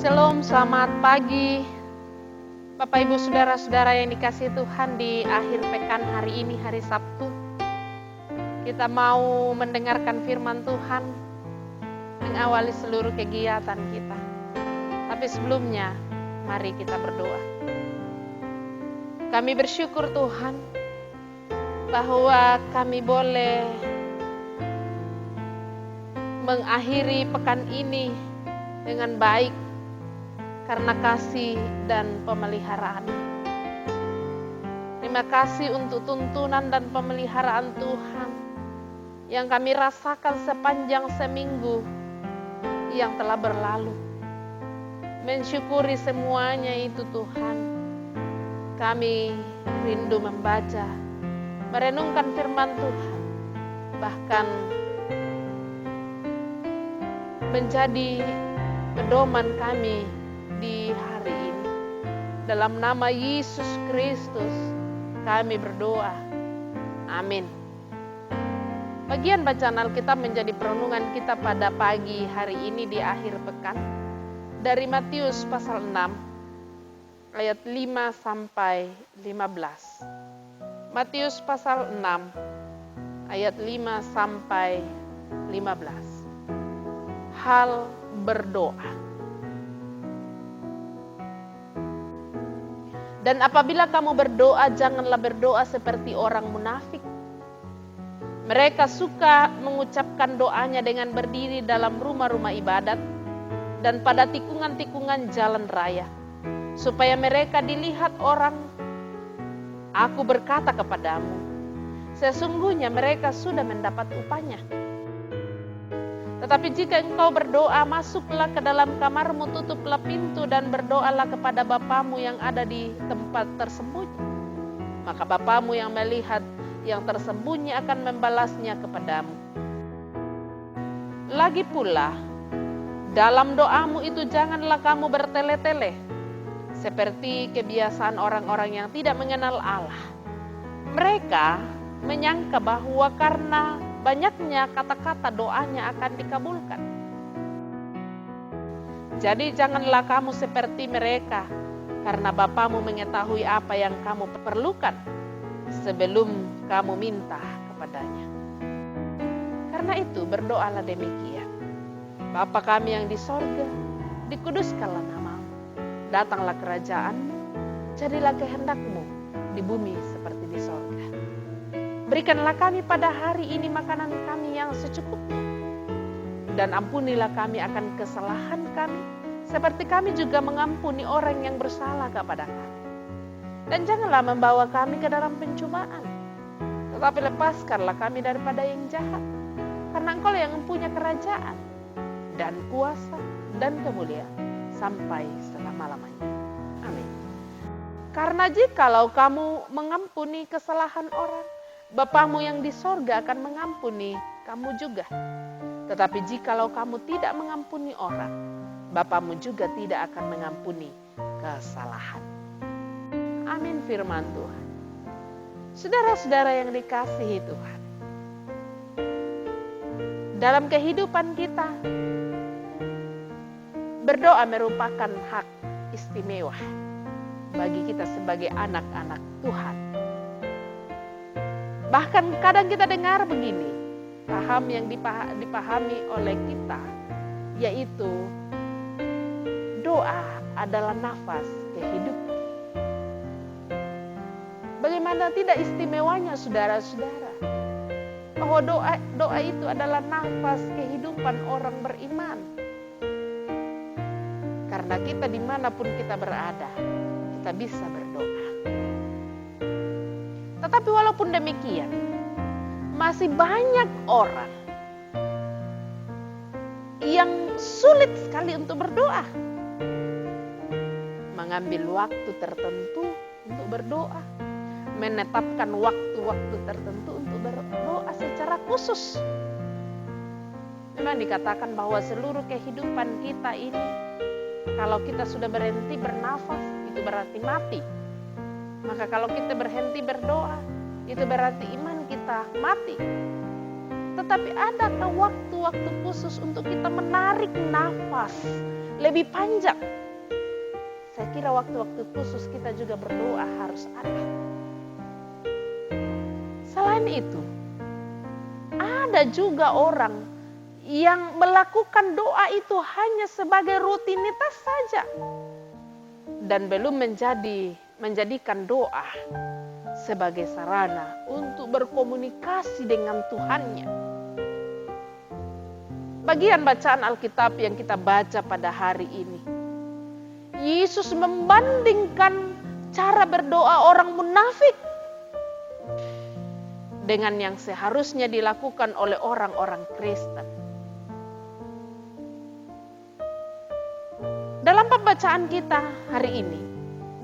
Shalom, selamat pagi Bapak Ibu Saudara-saudara yang dikasihi Tuhan. Di akhir pekan hari ini, hari Sabtu, kita mau mendengarkan firman Tuhan, mengawali seluruh kegiatan kita. Tapi sebelumnya, mari kita berdoa. Kami bersyukur Tuhan bahwa kami boleh mengakhiri pekan ini dengan baik karena kasih dan pemeliharaan. Terima kasih untuk tuntunan dan pemeliharaan Tuhan yang kami rasakan sepanjang seminggu yang telah berlalu. Mensyukuri semuanya itu Tuhan. Kami rindu membaca, merenungkan firman Tuhan, bahkan menjadi pedoman kami di hari ini. Dalam nama Yesus Kristus kami berdoa. Amin. Bagian bacaan Alkitab menjadi perenungan kita pada pagi hari ini di akhir pekan dari Matius pasal 6 ayat 5 sampai 15. Matius pasal 6 ayat 5 sampai 15. Hal berdoa. Dan apabila kamu berdoa, janganlah berdoa seperti orang munafik. Mereka suka mengucapkan doanya dengan berdiri dalam rumah-rumah ibadat dan pada tikungan-tikungan jalan raya, supaya mereka dilihat orang. Aku berkata kepadamu, sesungguhnya mereka sudah mendapat upahnya. Tetapi jika engkau berdoa, masuklah ke dalam kamarmu, tutuplah pintu dan berdoalah kepada Bapamu yang ada di tempat tersembunyi. Maka Bapamu yang melihat yang tersembunyi akan membalasnya kepadamu. Lagi pula, dalam doamu itu janganlah kamu bertele-tele, seperti kebiasaan orang-orang yang tidak mengenal Allah. Mereka menyangka bahwa karena banyaknya kata-kata doanya akan dikabulkan. Jadi janganlah kamu seperti mereka, karena Bapamu mengetahui apa yang kamu perlukan sebelum kamu minta kepadanya. Karena itu berdoalah demikian. Bapa kami yang di sorga, dikuduskanlah namamu. Datanglah kerajaanmu, jadilah kehendakmu di bumi seperti di sorga. Berikanlah kami pada hari ini makanan kami yang secukupnya. Dan ampunilah kami akan kesalahan kami, seperti kami juga mengampuni orang yang bersalah kepada kami. Dan janganlah membawa kami ke dalam pencobaan, tetapi lepaskanlah kami daripada yang jahat. Karena Engkau yang mempunyai kerajaan, dan kuasa, dan kemuliaan, sampai selama-lamanya. Amin. Karena jikalau kamu mengampuni kesalahan orang, Bapamu yang di sorga akan mengampuni kamu juga. Tetapi jikalau kamu tidak mengampuni orang, Bapamu juga tidak akan mengampuni kesalahan. Amin firman Tuhan. Saudara-saudara yang dikasihi Tuhan, dalam kehidupan kita, berdoa merupakan hak istimewa bagi kita sebagai anak-anak Tuhan. Bahkan kadang kita dengar begini, paham yang dipahami oleh kita, yaitu doa adalah nafas kehidupan. Bagaimana tidak istimewanya saudara-saudara, bahwa doa itu adalah nafas kehidupan orang beriman. Karena kita dimanapun kita berada, kita bisa berdoa. Tetapi walaupun demikian, masih banyak orang yang sulit sekali untuk berdoa. Mengambil waktu tertentu untuk berdoa. Menetapkan waktu-waktu tertentu untuk berdoa secara khusus. Memang dikatakan bahwa seluruh kehidupan kita ini, kalau kita sudah berhenti bernafas, itu berarti mati. Maka kalau kita berhenti berdoa, itu berarti iman kita mati. Tetapi adakah waktu-waktu khusus untuk kita menarik nafas lebih panjang? Saya kira waktu-waktu khusus kita juga berdoa harus ada. Selain itu, ada juga orang yang melakukan doa itu hanya sebagai rutinitas saja dan belum menjadikan doa sebagai sarana untuk berkomunikasi dengan Tuhannya. Bagian bacaan Alkitab yang kita baca pada hari ini, Yesus membandingkan cara berdoa orang munafik dengan yang seharusnya dilakukan oleh orang-orang Kristen. Dalam pembacaan kita hari ini,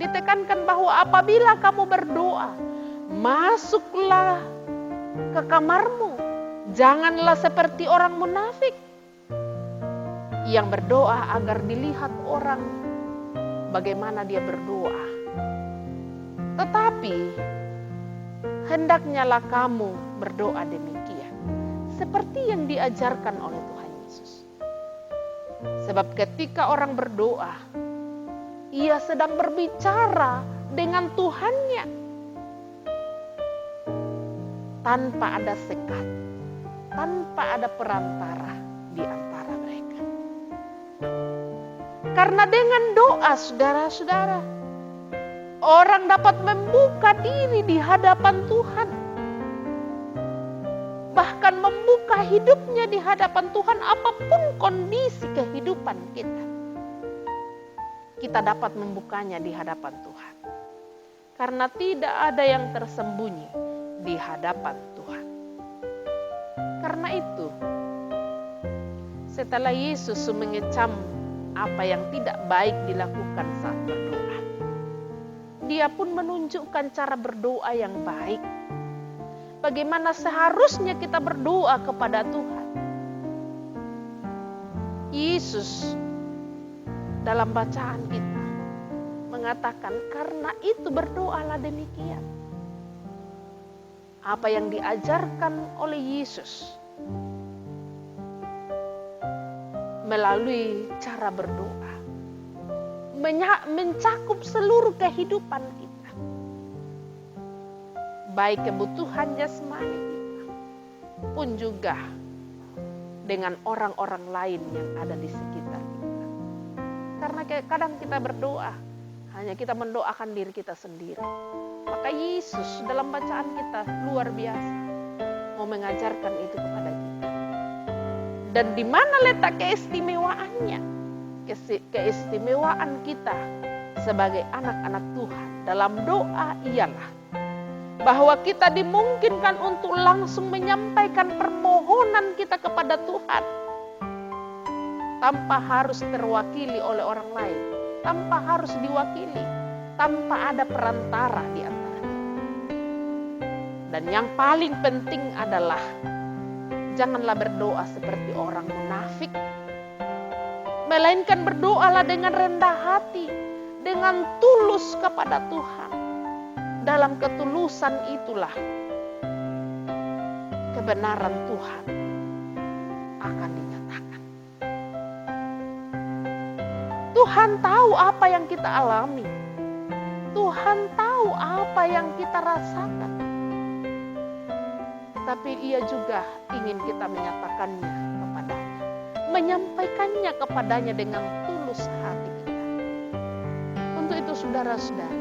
ditekankan bahwa apabila kamu berdoa, masuklah ke kamarmu. Janganlah seperti orang munafik yang berdoa agar dilihat orang bagaimana dia berdoa. Tetapi hendaknyalah kamu berdoa demikian, seperti yang diajarkan oleh Tuhan Yesus. Sebab ketika orang berdoa, ia sedang berbicara dengan Tuhannya tanpa ada sekat, tanpa ada perantara di antara mereka. Karena dengan doa, saudara-saudara, orang dapat membuka diri di hadapan Tuhan. Bahkan membuka hidupnya di hadapan Tuhan apapun kondisi kehidupan kita. Kita dapat membukanya di hadapan Tuhan. Karena tidak ada yang tersembunyi di hadapan Tuhan. Karena itu, setelah Yesus mengecam apa yang tidak baik dilakukan saat berdoa, Dia pun menunjukkan cara berdoa yang baik. Bagaimana seharusnya kita berdoa kepada Tuhan. Yesus dalam bacaan kita mengatakan, karena itu berdoalah demikian. Apa yang diajarkan oleh Yesus melalui cara berdoa mencakup seluruh kehidupan kita. Baik kebutuhan jasmani kita pun juga dengan orang-orang lain yang ada di sekitar kita. Karena kadang kita berdoa, hanya kita mendoakan diri kita sendiri. Maka Yesus dalam bacaan kita luar biasa mau mengajarkan itu kepada kita. Dan di mana letak keistimewaannya? Keistimewaan kita sebagai anak-anak Tuhan dalam doa ialah bahwa kita dimungkinkan untuk langsung menyampaikan permohonan kita kepada Tuhan tanpa harus terwakili oleh orang lain, tanpa harus diwakili, tanpa ada perantara di antara kita. Dan yang paling penting adalah janganlah berdoa seperti orang munafik, melainkan berdoalah dengan rendah hati, dengan tulus kepada Tuhan. Dalam ketulusan itulah kebenaran Tuhan akan dinyatakan. Tuhan tahu apa yang kita alami. Tuhan tahu apa yang kita rasakan. Tapi Ia juga ingin kita menyatakannya kepadanya. Menyampaikannya kepadanya dengan tulus hati kita. Untuk itu saudara-saudara,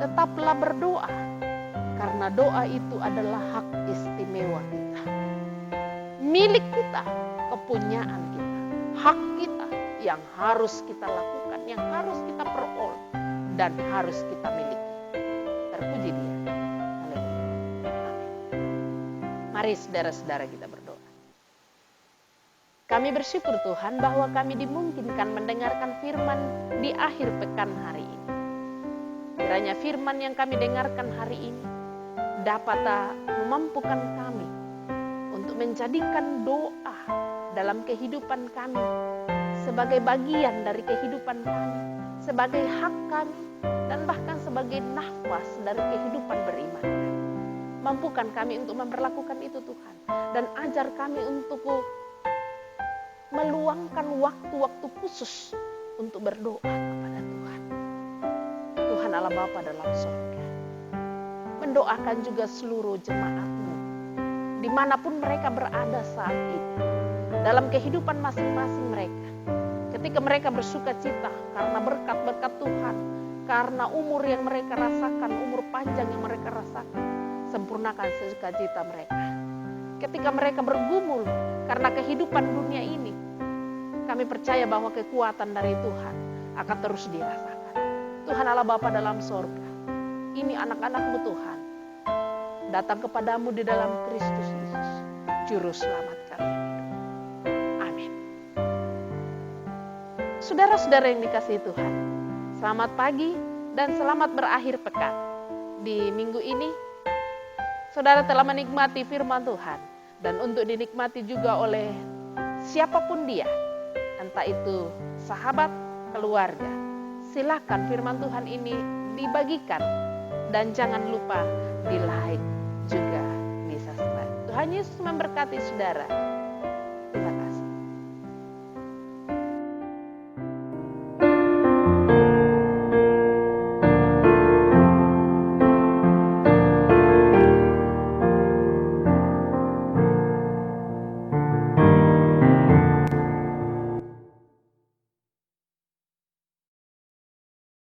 tetaplah berdoa, karena doa itu adalah hak istimewa kita. Milik kita, kepunyaan kita, hak kita yang harus kita lakukan, yang harus kita peroleh, dan harus kita miliki. Terpuji Dia. Haleluya. Amin. Mari saudara-saudara kita berdoa. Kami bersyukur Tuhan bahwa kami dimungkinkan mendengarkan firman di akhir pekan hari ini. Kiranya firman yang kami dengarkan hari ini dapat memampukan kami untuk menjadikan doa dalam kehidupan kami sebagai bagian dari kehidupan kami, sebagai hak kami, dan bahkan sebagai nafas dari kehidupan beriman kami. Mampukan kami untuk memperlakukan itu Tuhan. Dan ajar kami untuk meluangkan waktu-waktu khusus untuk berdoa kepada Tuhan. Tuhan Allah Bapa dalam surga, mendoakan juga seluruh jemaat-Mu, dimanapun mereka berada saat ini, dalam kehidupan masing-masing mereka. Ketika mereka bersuka cita karena berkat-berkat Tuhan, karena umur yang mereka rasakan, umur panjang yang mereka rasakan, sempurnakan sukacita mereka. Ketika mereka bergumul karena kehidupan dunia ini, kami percaya bahwa kekuatan dari Tuhan akan terus dirasakan. Tuhan Allah Bapa dalam sorga, ini anak-anak-Mu Tuhan, datang kepadamu di dalam Kristus Yesus, Juru Selamat kami. Amin. Saudara-saudara yang dikasihi Tuhan, selamat pagi dan selamat berakhir pekan. Di minggu ini, saudara telah menikmati firman Tuhan, dan untuk dinikmati juga oleh siapapun dia, entah itu sahabat, keluarga. Silakan firman Tuhan ini dibagikan, dan jangan lupa di like juga di subscribe. Tuhan Yesus memberkati saudara.